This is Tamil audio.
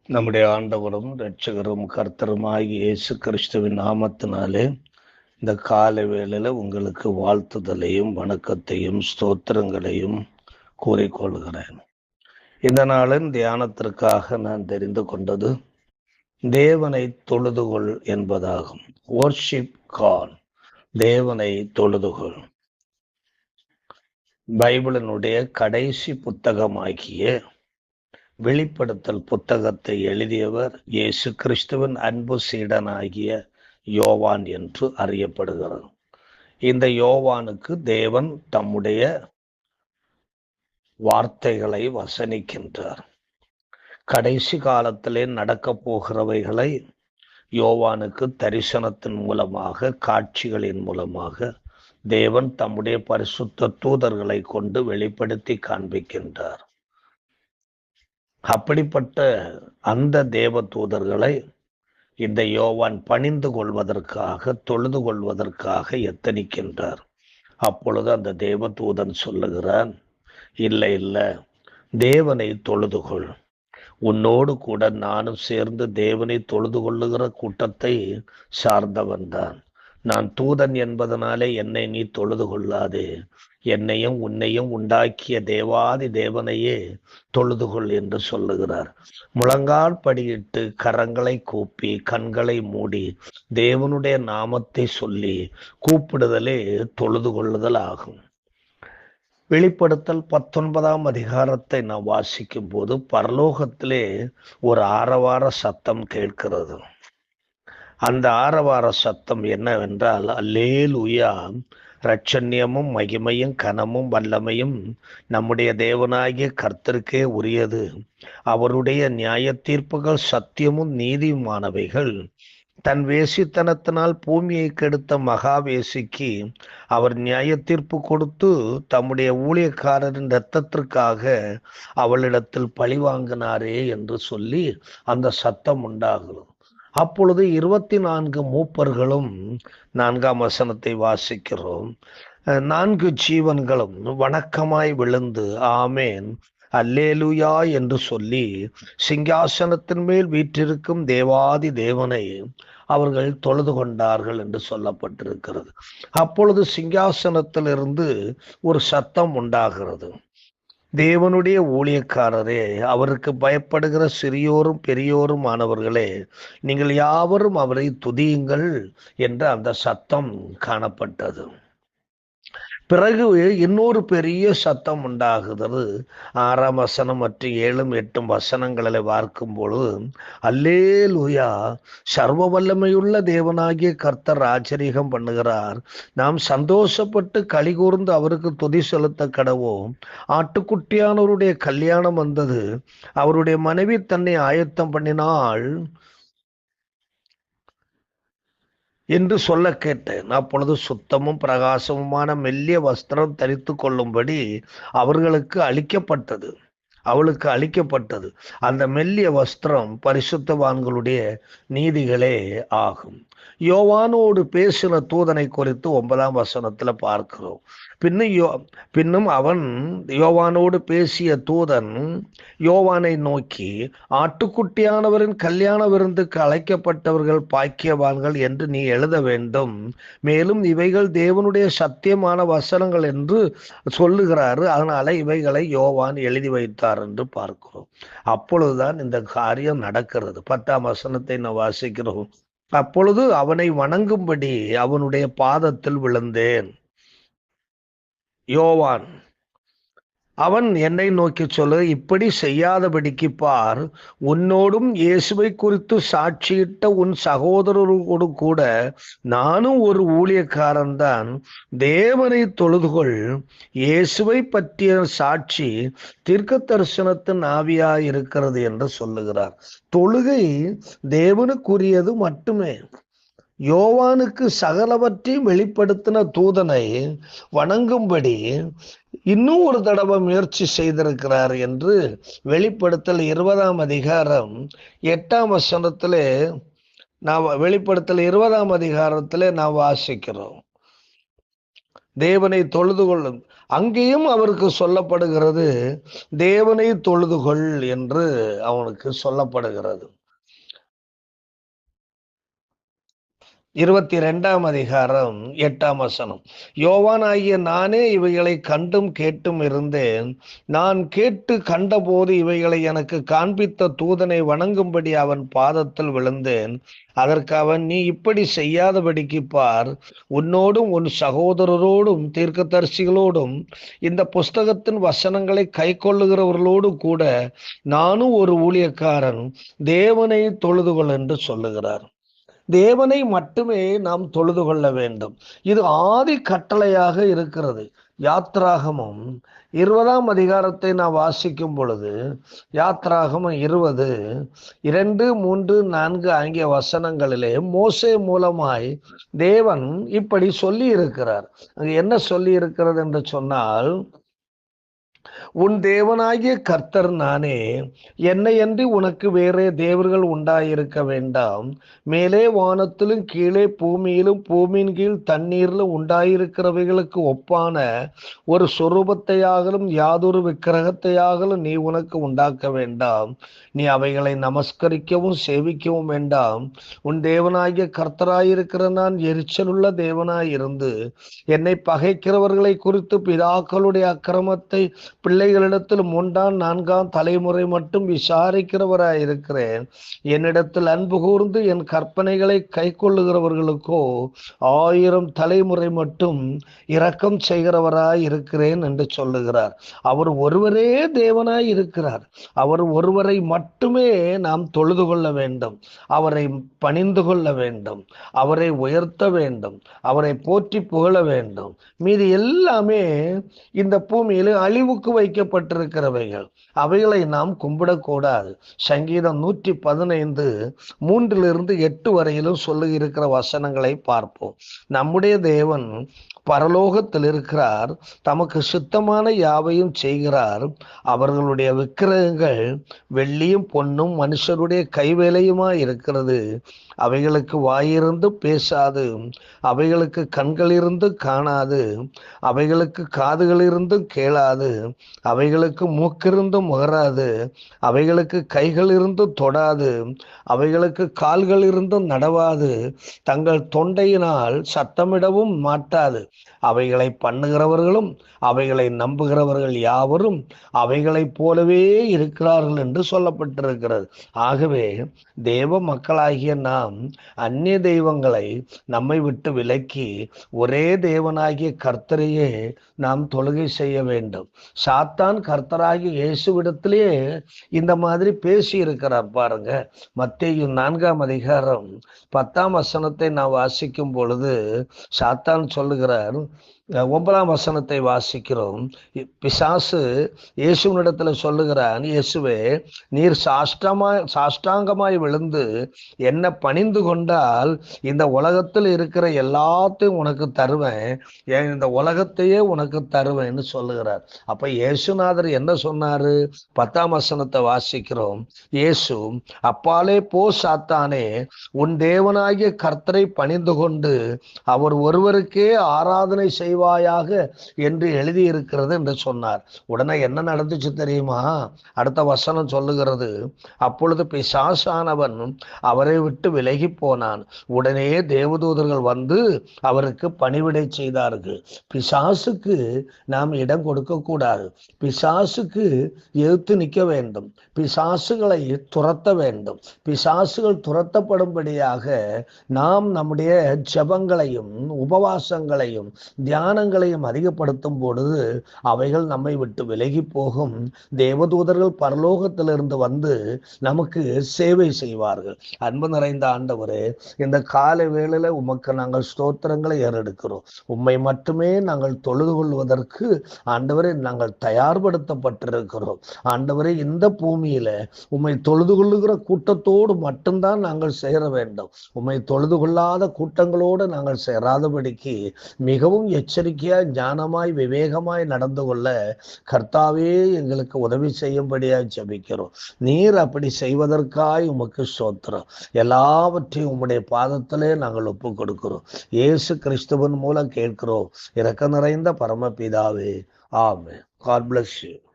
நம்முடைய ஆண்டவரும் இரட்சகரும் கர்த்தருமாகிய இயேசு கிறிஸ்துவின் நாமத்தினாலே இந்த காலை வேளையில உங்களுக்கு வாழ்த்துதலையும் வணக்கத்தையும் ஸ்தோத்திரங்களையும் கூறிக்கொள்கிறேன். இந்த நாளின் தியானத்திற்காக நான் தெரிந்து கொண்டது தேவனை தொழுதுகொள் என்பதாகும். வொர்ஷிப் காட், தேவனை தொழுதுகொள். பைபிளினுடைய கடைசி புத்தகமாகிய வெளிப்படுத்தல் புத்தகத்தை எழுதியவர் இயேசு கிறிஸ்துவின் அன்பு சீடனாகிய யோவான் என்று அறியப்படுகிறார். இந்த யோவானுக்கு தேவன் தம்முடைய வார்த்தைகளை வசனிக்கின்றார். கடைசி காலத்திலே நடக்கப் போகிறவைகளை யோவானுக்கு தரிசனத்தின் மூலமாக, காட்சிகளின் மூலமாக தேவன் தம்முடைய பரிசுத்த தூதர்களை கொண்டு வெளிப்படுத்தி காண்பிக்கின்றார். அப்படிப்பட்ட அந்த தேவ தூதர்களை இந்த யோவான் பணிந்து கொள்வதற்காக, தொழுது கொள்வதற்காக எத்தனிக்கின்றார். அப்பொழுது அந்த தேவ தூதன் சொல்லுகிறான், இல்லை, தேவனை தொழுதுகொள். உன்னோடு கூட நானும் சேர்ந்து தேவனை தொழுது கொள்ளுகிற கூட்டத்தை சார்ந்தவன் தான். நான் தூதன் என்பதனாலே என்னை நீ தொழுது கொள்ளாதே, என்னையும் உன்னையும் உண்டாக்கிய தேவாதி தேவனையே தொழுதுகொள் என்று சொல்லுகிறார். முழங்கால் படியிட்டு கரங்களை கூப்பி கண்களை மூடி தேவனுடைய நாமத்தை சொல்லி கூப்பிடுதலே தொழுது கொள்ளுதல் ஆகும். வெளிப்படுத்தல் 19ஆம் அதிகாரத்தை நாம் வாசிக்கும் போது பரலோகத்திலே ஒரு ஆரவார சத்தம் கேட்கிறது. அந்த ஆரவார சத்தம் என்னவென்றால், அல்லேலூயா, இரட்சண்யமும் மகிமையும் கனமும் வல்லமையும் நம்முடைய தேவனாகிய கர்த்தருக்கே உரியது. அவருடைய நியாய தீர்ப்புகள் சத்தியமும் நீதியுமானவைகள். தன் வேசித்தனத்தினால் பூமியை கெடுத்த மகாவேசிக்கு அவர் நியாய தீர்ப்பு கொடுத்து தம்முடைய ஊழியக்காரரின் இரத்தத்திற்காக அவளிடத்தில் பழிவாங்கினாரே என்று சொல்லி அந்த சத்தம் உண்டாகும். அப்பொழுது 24 மூப்பர்களும் 4ஆம் வசனத்தை வாசிக்கிறோம். 4 ஜீவன்களும் வணக்கமாய் விழுந்து ஆமேன் அல்லேலூயா என்று சொல்லி சிங்காசனத்தின் மேல் வீற்றிருக்கும் தேவாதி தேவனை அவர்கள் தொழுது கொண்டார்கள் என்று சொல்லப்பட்டிருக்கிறது. அப்பொழுது சிங்காசனத்திலிருந்து ஒரு சத்தம் உண்டாகிறது. தேவனுடைய ஊழியக்காரரே, அவருக்கு பயப்படுகிற சிறியோரும் பெரியோரும் ஆனவர்களே, நீங்கள் யாவரும் அவரை துதியுங்கள் என்ற அந்த சத்தம் காணப்பட்டது. பிறகு இன்னொரு பெரிய சத்தம் உண்டாகுகிறது. 6ஆம் வசனம் மற்றும் 7, 8 வசனங்களை பார்க்கும் பொழுது, அல்லேலூயா, சர்வ வல்லமையுள்ள தேவனாகிய கர்த்தர் ஆச்சரியம் பண்ணுகிறார். நாம் சந்தோஷப்பட்டு களி கூர்ந்து அவருக்கு துதி செலுத்த கடவோம். ஆட்டுக்குட்டியானவருடைய கல்யாணம் வந்தது, அவருடைய மனைவி தன்னை ஆயத்தம் பண்ணினாள் என்று சொல்ல கேட்டேன். அப்பொழுது சுத்தமும் பிரகாசமுமான மெல்லிய வஸ்திரம் தரித்து கொள்ளும்படி அவளுக்கு அளிக்கப்பட்டது. அந்த மெல்லிய வஸ்திரம் பரிசுத்தவான்களுடைய நீதிகளே ஆகும். யோவானோடு பேசின தூதனை குறித்து 9ஆம் வசனத்துல பார்க்கிறோம். பின்னும் அவன், யோவானோடு பேசிய தூதன் யோவானை நோக்கி, ஆட்டுக்குட்டியானவரின் கல்யாண விருந்துக்கு அழைக்கப்பட்டவர்கள் பாக்கியவான்கள் என்று நீ எழுத வேண்டும். மேலும் இவைகள் தேவனுடைய சத்தியமான வசனங்கள் என்று சொல்லுகிறாரு. அதனால இவைகளை யோவான் எழுதி வைத்தார் என்று பார்க்கிறோம். அப்பொழுதுதான் இந்த காரியம் நடக்கிறது. 10ஆம் வசனத்தை நான் வாசிக்கிறோம். அப்பொழுது அவனை வணங்கும்படி அவனுடைய பாதத்தில் விழுந்தேன். யோவான், அவன் என்னை நோக்கி சொல்லு, இப்படி செய்யாதபடிக்கு பார், உன்னோடும் இயேசுவை குறித்து சாட்சியிட்ட உன் சகோதரரோடு கூட நானும் ஒரு ஊழியக்காரன் தான். தேவனை தொழுதுகொள். இயேசுவை பற்றிய சாட்சி தீர்க்க தரிசனத்தின் ஆவியாய் இருக்கிறது என்று சொல்லுகிறார். தொழுகை தேவனுக்குரியது மட்டுமே. யோவானுக்கு சகலவற்றையும் வெளிப்படுத்தின தூதனை வணங்கும்படி இன்னும் ஒரு தடவை முயற்சி செய்திருக்கிறார் என்று வெளிப்படுத்தல் 20ஆம் அதிகாரம் 8ஆம் வசனத்திலே வெளிப்படுத்தல் 20ஆம் அதிகாரத்திலே நாம் வாசிக்கிறோம். தேவனை தொழுது கொள்ளும். அங்கேயும் அவருக்கு சொல்லப்படுகிறது, தேவனை தொழுதுகொள் என்று அவனுக்கு சொல்லப்படுகிறது. 22ஆம் அதிகாரம் 8ஆம் வசனம். யோவானாகிய நானே இவைகளை கண்டும் கேட்டும் இருந்தேன். நான் கேட்டு கண்டபோது இவைகளை எனக்கு காண்பித்த தூதனை வணங்கும்படி அவன் பாதத்தில் விழுந்தேன். அதற்கு அவன், நீ இப்படி செய்யாதபடிக்கு பார், உன்னோடும் உன் சகோதரரோடும் தீர்க்கதரிசிகளோடும் இந்த புஸ்தகத்தின் வசனங்களை கைக்கொள்ளுகிறவர்களோடு கூட நானும் ஒரு ஊழியக்காரன், தேவனை தொழுதுகொள் என்று சொல்லுகிறார். தேவனை மட்டுமே நாம் தொழுது கொள்ள வேண்டும். இது ஆதி கட்டளையாக இருக்கிறது. யாத்ராகமம் 20ஆம் அதிகாரத்தை நான் வாசிக்கும் பொழுது, யாத்ராகமம் 20 2, 3, 4 ஆகிய வசனங்களிலே மோசே மூலமாய் தேவன் இப்படி சொல்லி இருக்கிறார். அங்கு என்ன சொல்லி இருக்கிறது என்று சொன்னால், உன் தேவனாகிய கர்த்தர் நானே, என்னையன்றி உனக்கு வேறே தேவர்கள் உண்டாயிருக்க வேண்டாம். மேலே வானத்திலும் கீழே பூமியிலும் பூமியின் கீழ் தண்ணீரிலும் உண்டாயிருக்கிறவைகளுக்கு ஒப்பான ஒரு சொரூபத்தையாகலும் யாதொரு விக்கிரகத்தையாகலும் நீ உனக்கு உண்டாக்க வேண்டாம். நீ அவைகளை நமஸ்கரிக்கவும் சேவிக்கவும் வேண்டாம். உன் தேவனாகிய கர்த்தராயிருக்கிற நான் எரிச்சலுள்ள தேவனாயிருந்து என்னை பகைக்கிறவர்களை குறித்து பிதாக்களுடைய அக்கிரமத்தை பிள்ளைகளிடத்தில் 3ஆம் 4ஆம் தலைமுறை மட்டும் விசாரிக்கிறவராயிருக்கிறேன். என்னிடத்தில் அன்பு கூர்ந்து என் கற்பனைகளை கை கொள்ளுகிறவர்களுக்கோ 1000 தலைமுறை மட்டும் இரக்கம் செய்கிறவராய் இருக்கிறேன் என்று சொல்லுகிறார். அவர் ஒருவரே தேவனாய் இருக்கிறார். அவர் ஒருவரை மட்டுமே நாம் தொழுது கொள்ள வேண்டும். அவரை பணிந்து கொள்ள வேண்டும். அவரை உயர்த்த வேண்டும். அவரை போற்றி புகழ வேண்டும். மீது எல்லாமே இந்த பூமியில அழிவுக்கு வைக்கப்பட்டிருக்கிறவைகள். அவைகளை நாம் கும்பிடக்கூடாது. சங்கீதம் 115 3-8 வரையிலும் சொல்லி இருக்கிற வசனங்களை பார்ப்போம். நம்முடைய தேவன் பரலோகத்தில் இருக்கிறார். தமக்கு சித்தமான யாவையும் செய்கிறார். அவர்களுடைய விக்கிரகங்கள் வெள்ளியும் பொன்னும் மனுஷருடைய கைவேலையுமா இருக்கிறது. அவைகளுக்கு வாயிருந்து பேசாது, அவைகளுக்கு கண்கள் இருந்து காணாது, அவைகளுக்கு காதுகள் இருந்து கேளாது, அவைகளுக்கு மூக்கிருந்து முகராது, அவைகளுக்கு கைகள் இருந்து தொடாது, அவைகளுக்கு கால்கள் இருந்து நடவாது, தங்கள் தொண்டையினால் சத்தமிடவும் மாட்டாது. அவைகளை பண்ணுகிறவர்களும் அவைகளை நம்புகிறவர்கள் யாவரும் அவைகளைப் போலவே இருக்கிறார்கள் என்று சொல்லப்பட்டிருக்கிறது. ஆகவே தேவ மக்களாகிய நாம் அந்நிய தெய்வங்களை நம்மை விட்டு விலக்கி ஒரே தேவனாகிய கர்த்தரையே நாம் தொழுகை செய்ய வேண்டும். சாத்தான் கர்த்தராகிய இயேசுவிடத்திலேயே இந்த மாதிரி பேசி இருக்கிறார் பாருங்க. மத்தேயு 4ஆம் அதிகாரம் 10ஆம் வசனத்தை நான் வாசிக்கும் பொழுது சாத்தான் சொல்லுகிறார். 9ஆம் வசனத்தை வாசிக்கிறோம். பிசாசு இயேசுவினிடத்துல சொல்லுகிறான், இயேசுவே, நீர் சாஷ்டாங்கமாய் விழுந்து என்ன பணிந்து கொண்டால் இந்த உலகத்தில் இருக்கிற எல்லாத்தையும் உனக்கு தருவேன், இந்த உலகத்தையே உனக்கு தருவேன்னு சொல்லுகிறார். அப்ப இயேசுநாதர் என்ன சொன்னாரு? 10ஆம் வசனத்தை வாசிக்கிறோம். இயேசு, அப்பாலே போ சாத்தானே, உன் தேவனாகிய கர்த்தரை பணிந்து கொண்டு அவர் ஒருவருக்கே ஆராதனை செய்வாயாக என்று எழுதியிருக்கிறது என்று சொன்னார். உடனே என்ன நடந்துச்சு தெரியுமா? அடுத்த வசனம் சொல்லுகிறது, அப்பொழுது பிசாசானவன் அவரை விட்டு விலகி போனான். உடனே தேவதூதர்கள் வந்து அவருக்கு பணிவிடை செய்தார்கள். பிசாசுக்கு நாம் இடம் கொடுக்க கூடாது. பிசாசுக்கு எதிர்த்து நிற்க வேண்டும். பிசாசுகளை துரத்த வேண்டும். பிசாசுகள் துரத்தப்படும்படியாக நாம் நம்முடைய ஜெபங்களையும் உபவாசங்களையும் தியானங்களையும் அதிகப்படுத்தும் பொழுது அவைகள் நம்மை விட்டு விலகி போகும். தேவதூதர்கள் பரலோகத்திலிருந்து வந்து நமக்கு சேவை செய்வார்கள். அன்பு நிறைந்த ஆண்டவரே, இந்த காலை வேளையில உமக்கு நாங்கள் ஸ்தோத்திரங்களை ஏறெடுக்கிறோம். உம்மை மட்டுமே நாங்கள் தொழுது கொள்வதற்கு ஆண்டவரே நாங்கள் தயார்படுத்தப்பட்டிருக்கிறோம். ஆண்டவரே, இந்த பூமியில உம்மை தொழுது கொள்ளுகிற கூட்டத்தோடு மட்டும்தான் நாங்கள் சேர வேண்டும். உம்மை தொழுது கொள்ளாத கூட்டங்களோடு நாங்கள் சேராதபடிக்கு மிகவும் எச்சரிக்கையாய் ஞானமாய் விவேகமாய் நடந்து கொள்ள கர்த்தாவே எங்களுக்கு உதவி செய்யும்படியாய் ஜெபிக்கிறோம். நீர் அப்படி செய்வதற்காய் உமக்கு ஸ்தோத்திரம். எல்லாவற்றையும் உம்முடைய பாதத்திலே நாங்கள் ஒப்புக் கொடுக்கிறோம். இயேசு கிறிஸ்துவின் மூலம் கேட்கிறோம். இரக்க நிறைந்த பரமபிதாவே, ஆமென். God bless you.